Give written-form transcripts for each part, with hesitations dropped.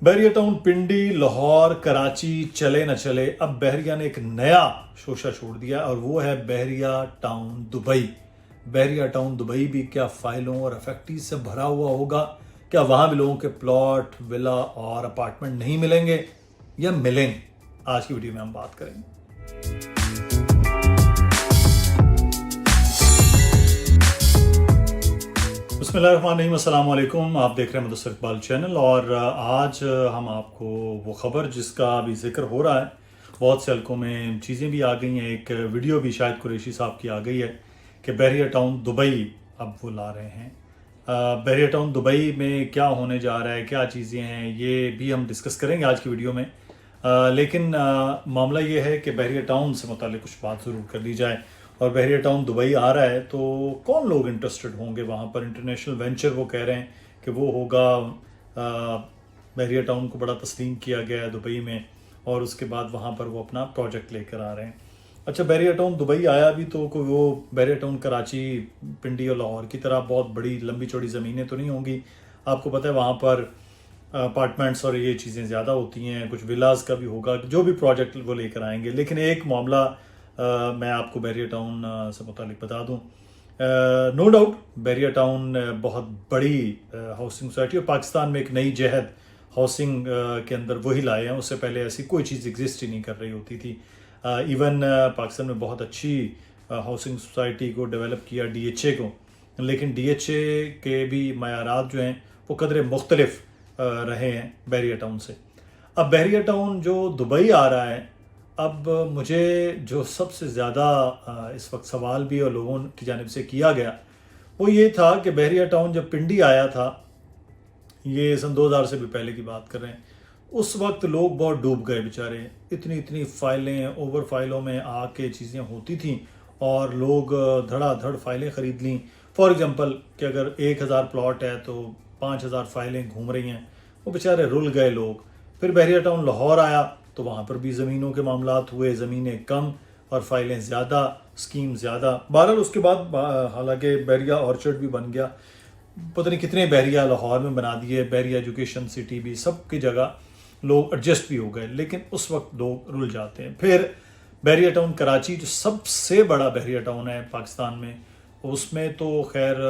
बहरिया town, पिंडी, लाहौर, कराची चले न चले, अब बहरिया ने एक नया शोशा छोड़ दिया और वो है बहरिया टाउन दुबई। बहरिया टाउन दुबई भी क्या फाइलों और अफेक्टिव से भरा हुआ होगा? क्या वहाँ भी लोगों के प्लॉट, विला और अपार्टमेंट नहीं मिलेंगे या मिलेंगे? आज की वीडियो में हम बात करेंगे। बिस्मिल्लाहिर्रहमानिर्रहीम, अस्सलाम वालेकुम। आप देख रहे हैं मुदस्सिर इकबाल चैनल और आज हम आपको वो ख़बर जिसका अभी जिक्र हो रहा है, बहुत से हल्कों में चीज़ें भी आ गई हैं, एक वीडियो भी शायद कुरैशी साहब की आ गई है कि बहरिया टाउन दुबई अब वो ला रहे हैं। बहरिया टाउन दुबई में क्या होने जा रहा है, क्या चीज़ें हैं, ये भी हम डिस्कस करेंगे आज की वीडियो में। लेकिन मामला ये है कि बहरिया टाउन से मुताल्लिक़ कुछ बात ज़रूर कर ली जाए। और बहरिया टाउन दुबई आ रहा है तो कौन लोग इंटरेस्टेड होंगे वहाँ पर? इंटरनेशनल वेंचर वो कह रहे हैं कि वो होगा। बहरिया टाउन को बड़ा तस्लीम किया गया है दुबई में और उसके बाद वहाँ पर वो अपना प्रोजेक्ट लेकर आ रहे हैं। अच्छा, बहरिया टाउन दुबई आया भी तो कोई वो बहरिया टाउन कराची, पिंडी और लाहौर की तरह बहुत बड़ी लंबी चौड़ी ज़मीनें तो नहीं होंगी। आपको पता है वहाँ पर अपार्टमेंट्स और ये चीज़ें ज़्यादा होती हैं, कुछ विलास का भी होगा, जो भी प्रोजेक्ट वो लेकर आएंगे। लेकिन एक मामला मैं आपको बहरिया टाउन से मुतालिक बता दूं। नो डाउट बहरिया टाउन बहुत बड़ी हाउसिंग सोसाइटी और पाकिस्तान में एक नई जहद हाउसिंग के अंदर वही लाए हैं। उससे पहले ऐसी कोई चीज़ एग्जिस्ट ही नहीं कर रही होती थी। इवन पाकिस्तान में बहुत अच्छी हाउसिंग सोसाइटी को डेवलप किया DHA को, लेकिन DHA के भी मयारात जो हैं वो कदरे मुख्तलिफ रहे हैं बहरिया टाउन से। अब बहरिया टाउन जो दुबई आ रहा है, अब मुझे जो सबसे ज़्यादा इस वक्त सवाल भी और लोगों की जानिब से किया गया वो ये था कि बहरिया टाउन जब पिंडी आया था, ये सन 2000 से भी पहले की बात कर रहे हैं, उस वक्त लोग बहुत डूब गए बेचारे। इतनी फ़ाइलें, ओवर फाइलों में आके चीज़ें होती थी और लोग धड़ाधड़ फाइलें ख़रीद लीं। फॉर एग्ज़ाम्पल कि अगर 1000 प्लॉट है तो 5000 फाइलें घूम रही हैं, वो बेचारे रुल गए लोग। फिर बहरिया टाउन लाहौर आया तो वहाँ पर भी ज़मीनों के मामलात हुए, ज़मीनें कम और फाइलें ज़्यादा, स्कीम ज़्यादा। बहरहाल उसके बाद हालांकि बहरिया ऑर्चर्ड भी बन गया, पता नहीं कितने बहरिया लाहौर में बना दिए, बहरिया एजुकेशन सिटी भी, सब की जगह लोग एडजस्ट भी हो गए। लेकिन उस वक्त लोग रुल जाते हैं। फिर बहरिया टाउन कराची जो सबसे बड़ा बहरिया टाउन है पाकिस्तान में, उसमें तो खैर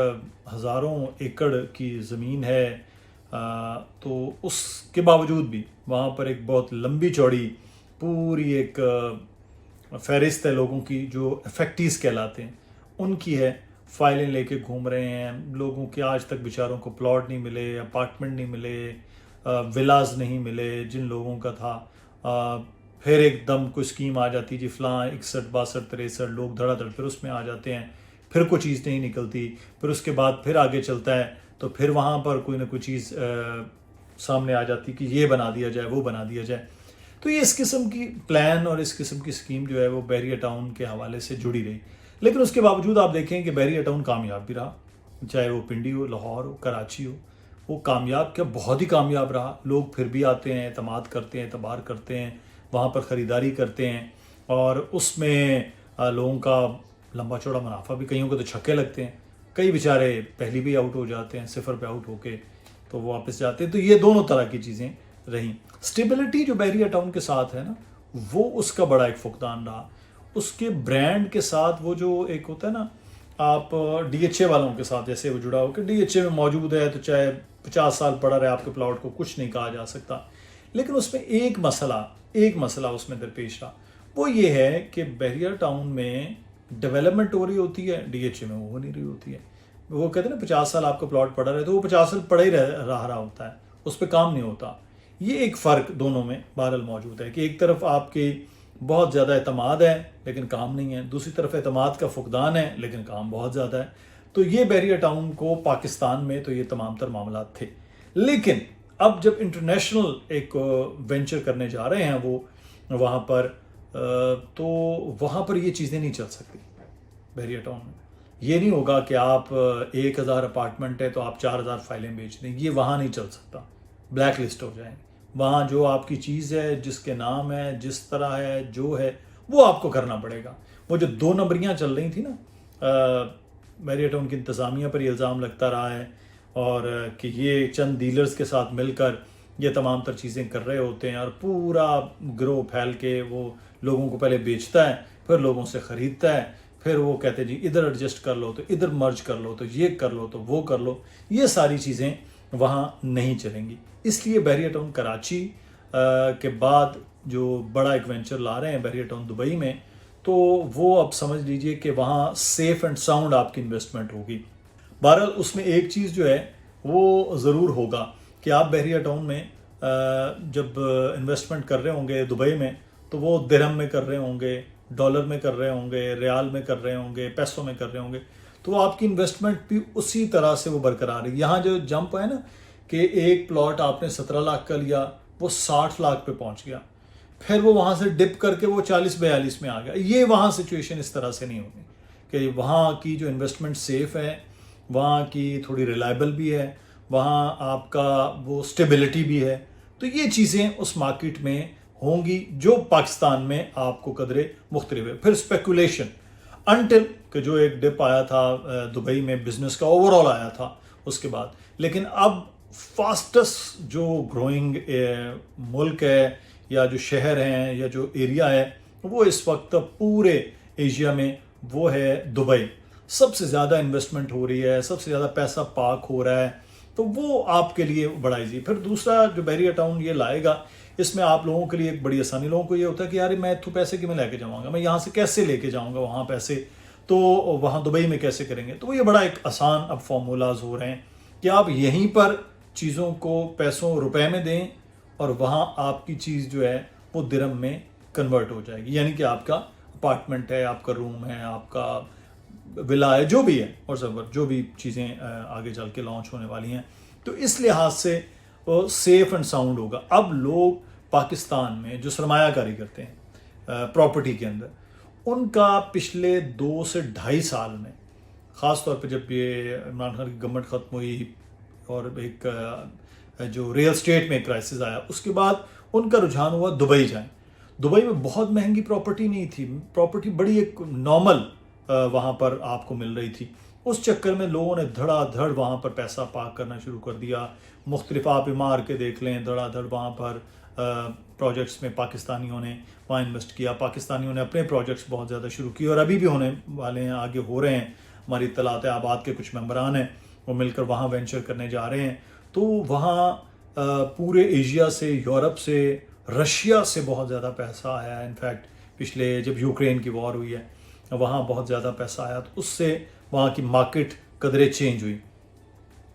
हज़ारों एकड़ की ज़मीन है। तो उसके बावजूद भी वहाँ पर एक बहुत लंबी चौड़ी पूरी एक फहरिस्त है लोगों की जो इफेक्टिव्स कहलाते हैं, उनकी है। फाइलें लेके घूम रहे हैं लोगों के, आज तक बेचारों को प्लॉट नहीं मिले, अपार्टमेंट नहीं मिले, विलाज नहीं मिले जिन लोगों का था। फिर एकदम कोई स्कीम आ जाती जी फलां 61, 62, 63 लोग धड़ाधड़ फिर उसमें आ जाते हैं। फिर कोई चीज़ नहीं निकलती, फिर उसके बाद फिर आगे चलता है तो फिर वहाँ पर कोई ना कोई चीज़ सामने आ जाती कि ये बना दिया जाए, वो बना दिया जाए। तो ये इस किस्म की प्लान और इस किस्म की स्कीम जो है वो बहरिया टाउन के हवाले से जुड़ी रही। लेकिन उसके बावजूद आप देखें कि बहरिया टाउन कामयाब भी रहा, चाहे वो पिंडी हो, लाहौर हो, कराची हो, वो कामयाब क्या, बहुत ही कामयाब रहा। लोग फिर भी आते हैं, एतमाद करते हैं, एतबार करते हैं, वहाँ पर ख़रीदारी करते हैं और उसमें लोगों का लंबा चौड़ा मुनाफा भी। कईयों को तो छक्के लगते हैं, कई बेचारे पहली भी आउट हो जाते हैं, सिफर पे आउट होके तो वो वापस जाते हैं। तो ये दोनों तरह की चीज़ें रहीं। स्टेबिलिटी जो बहरिया टाउन के साथ है ना, वो उसका बड़ा एक फुकदान रहा। उसके ब्रांड के साथ वो जो एक होता है ना, आप DHA वालों के साथ जैसे वो जुड़ा हो कि DHA में मौजूद है तो चाहे 50 साल पड़ा रहे आपके प्लॉट को, कुछ नहीं कहा जा सकता। लेकिन उसमें एक मसला उसमें दरपेश रहा, वो ये है कि बहरिया टाउन में डेवलपमेंट हो रही होती है, DHA में वो हो नहीं रही होती है। वो कहते हैं ना 50 साल आपका प्लॉट पड़ा रहे, तो वो 50 साल पड़ा ही रहा होता है, उस पर काम नहीं होता। ये एक फ़र्क दोनों में बहरहाल मौजूद है कि एक तरफ आपकी बहुत ज़्यादा एतमाद है लेकिन काम नहीं है, दूसरी तरफ एतमाद का फुकदान है लेकिन काम बहुत ज़्यादा है। तो ये बहरिया टाउन को पाकिस्तान में तो ये तमाम तर मामला थे। लेकिन अब जब इंटरनेशनल एक वेंचर करने जा रहे हैं वो वहाँ पर, तो वहाँ पर ये चीज़ें नहीं चल सकती। बहरिया टाउन में ये नहीं होगा कि आप 1000 अपार्टमेंट है तो आप 4000 फाइलें बेच दें, ये वहाँ नहीं चल सकता, ब्लैक लिस्ट हो जाएंगे। वहाँ जो आपकी चीज़ है, जिसके नाम है, जिस तरह है, जो है वो आपको करना पड़ेगा। वो जो 2 नंबरियाँ चल रही थी ना, बहरिया टाउन की इंतज़ामिया पर ये इल्ज़ाम लगता रहा है और कि ये चंद डीलर्स के साथ मिलकर یہ تمام تر چیزیں کر رہے ہوتے ہیں اور پورا گروہ پھیل کے وہ لوگوں کو پہلے بیچتا ہے، پھر لوگوں سے خریدتا ہے، پھر وہ کہتے ہیں جی ادھر ایڈجسٹ کر لو تو ادھر مرج کر لو تو یہ کر لو تو وہ کر لو. یہ ساری چیزیں وہاں نہیں چلیں گی. اس لیے بحریہ ٹاؤن کراچی کے بعد جو بڑا ایک وینچر لا رہے ہیں بحریہ ٹاؤن دبئی میں، تو وہ اب سمجھ لیجئے کہ وہاں سیف اینڈ ساؤنڈ آپ کی انویسٹمنٹ ہوگی. بہرحال اس میں ایک چیز جو ہے وہ ضرور ہوگا کہ آپ بحریہ ٹاؤن میں جب انویسٹمنٹ کر رہے ہوں گے دبئی میں، تو وہ درہم میں کر رہے ہوں گے، ڈالر میں کر رہے ہوں گے، ریال میں کر رہے ہوں گے، پیسوں میں کر رہے ہوں گے، تو آپ کی انویسٹمنٹ بھی اسی طرح سے وہ برقرار ہے. یہاں جو جمپ ہے نا کہ ایک پلاٹ آپ نے 17 لاکھ کا لیا، وہ 60 لاکھ پہ پہنچ گیا، پھر وہ وہاں سے ڈپ کر کے وہ 40-42 میں آ گیا. یہ وہاں سچویشن اس طرح سے نہیں ہوگی کہ وہاں کی جو انویسٹمنٹ سیف ہے، وہاں کی تھوڑی ریلائبل بھی ہے، وہاں آپ کا وہ سٹیبلٹی بھی ہے. تو یہ چیزیں اس مارکیٹ میں ہوں گی جو پاکستان میں آپ کو قدرے مختلف ہے. پھر اسپیکولیشن انٹل کہ جو ایک ڈپ آیا تھا دبئی میں بزنس کا اوور آل آیا تھا اس کے بعد، لیکن اب فاسٹسٹ جو گروئنگ ملک ہے یا جو شہر ہیں یا جو ایریا ہے وہ اس وقت پورے ایشیا میں وہ ہے دبئی. سب سے زیادہ انویسٹمنٹ ہو رہی ہے، سب سے زیادہ پیسہ پاک ہو رہا ہے، تو وہ آپ کے لیے بڑا ایزی. پھر دوسرا جو بحریہ ٹاؤن یہ لائے گا، اس میں آپ لوگوں کے لیے ایک بڑی آسانی. لوگوں کو یہ ہوتا ہے کہ یار میں تو پیسے کی میں لے کے جاؤں گا، میں یہاں سے کیسے لے کے جاؤں گا وہاں پیسے، تو وہاں دبئی میں کیسے کریں گے. تو یہ بڑا ایک آسان اب فارمولاز ہو رہے ہیں کہ آپ یہیں پر چیزوں کو پیسوں روپے میں دیں اور وہاں آپ کی چیز جو ہے وہ درہم میں کنورٹ ہو جائے گی. یعنی کہ آپ کا اپارٹمنٹ ہے، آپ کا روم ہے، آپ کا ولا ہے، جو بھی ہے، اور جو بھی چیزیں آگے چل کے لانچ ہونے والی ہیں، تو اس لحاظ سے سیف اینڈ ساؤنڈ ہوگا. اب لوگ پاکستان میں جو سرمایہ کاری کرتے ہیں پراپرٹی کے اندر، ان کا پچھلے 2 سے 2.5 سال میں، خاص طور پہ جب یہ عمران خان کی گورنمنٹ ختم ہوئی اور ایک جو ریل اسٹیٹ میں کرائسس آیا، اس کے بعد ان کا رجحان ہوا دبئی جائیں. دبئی میں بہت مہنگی پراپرٹی نہیں تھی، پراپرٹی بڑی ایک نارمل وہاں پر آپ کو مل رہی تھی. اس چکر میں لوگوں نے دھڑا دھڑ وہاں پر پیسہ پاک کرنا شروع کر دیا. مختلف آپ مار کے دیکھ لیں، دھڑا دھڑ وہاں پر پروجیکٹس میں پاکستانیوں نے وہاں انویسٹ کیا. پاکستانیوں نے اپنے پروجیکٹس بہت زیادہ شروع کیے اور ابھی بھی ہونے والے ہیں، آگے ہو رہے ہیں. ہماری اطلاعات آباد کے کچھ ممبران ہیں، وہ مل کر وہاں وینچر کرنے جا رہے ہیں. تو وہاں پورے ایشیا سے، یورپ سے، رشیا سے بہت زیادہ پیسہ آیا ہے. انفیکٹ پچھلے جب یوکرین کی وار ہوئی ہے وہاں بہت زیادہ پیسہ آیا، تو اس سے وہاں کی مارکیٹ قدرے چینج ہوئی.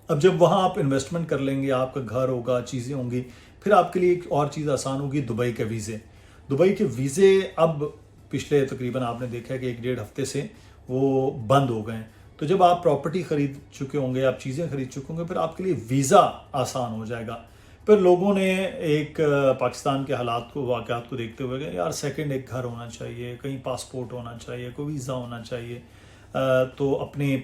اب جب وہاں آپ انویسٹمنٹ کر لیں گے، آپ کا گھر ہوگا، چیزیں ہوں گی، پھر آپ کے لیے ایک اور چیز آسان ہوگی، دبئی کے ویزے. دبئی کے ویزے اب پچھلے تقریباً آپ نے دیکھا کہ 1-1.5 ہفتے سے وہ بند ہو گئے ہیں. تو جب آپ پراپرٹی خرید چکے ہوں گے، آپ چیزیں خرید چکے ہوں گے، پھر آپ کے لیے ویزا آسان ہو جائے گا. پھر لوگوں نے ایک پاکستان کے حالات کو، واقعات کو دیکھتے ہوئے کہ یار سیکنڈ ایک گھر ہونا چاہیے، کہیں پاسپورٹ ہونا چاہیے، کوئی ویزا ہونا چاہیے، تو اپنی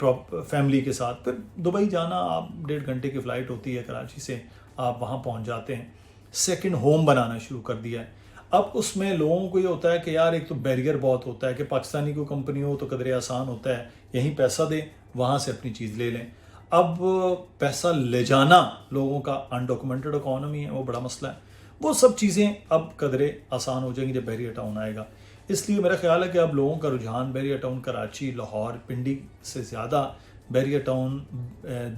فیملی کے ساتھ پھر دبئی جانا. آپ 1.5 گھنٹے کی فلائٹ ہوتی ہے کراچی سے، آپ وہاں پہنچ جاتے ہیں. سیکنڈ ہوم بنانا شروع کر دیا ہے. اب اس میں لوگوں کو یہ ہوتا ہے کہ یار ایک تو بیریئر بہت ہوتا ہے کہ پاکستانی کوئی کمپنی ہو تو قدرے آسان ہوتا ہے، یہیں پیسہ دیں، وہاں سے اپنی چیز لے لیں. اب پیسہ لے جانا لوگوں کا، انڈاکومنٹڈ اکانومی ہے، وہ بڑا مسئلہ ہے. وہ سب چیزیں اب قدرے آسان ہو جائیں گی جب بحریہ ٹاؤن آئے گا. اس لیے میرا خیال ہے کہ اب لوگوں کا رجحان بحریہ ٹاؤن کراچی، لاہور، پنڈی سے زیادہ بحریہ ٹاؤن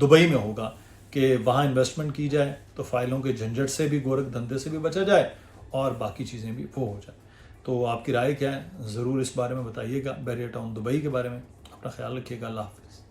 دبئی میں ہوگا کہ وہاں انویسٹمنٹ کی جائے تو فائلوں کے جھنجھٹ سے بھی، گورکھ دھندے سے بھی بچا جائے اور باقی چیزیں بھی وہ ہو جائیں. تو آپ کی رائے کیا ہے؟ ضرور اس بارے میں بتائیے گا، بحریہ ٹاؤن دبئی کے بارے میں. اپنا خیال رکھیے گا. اللہ حافظ.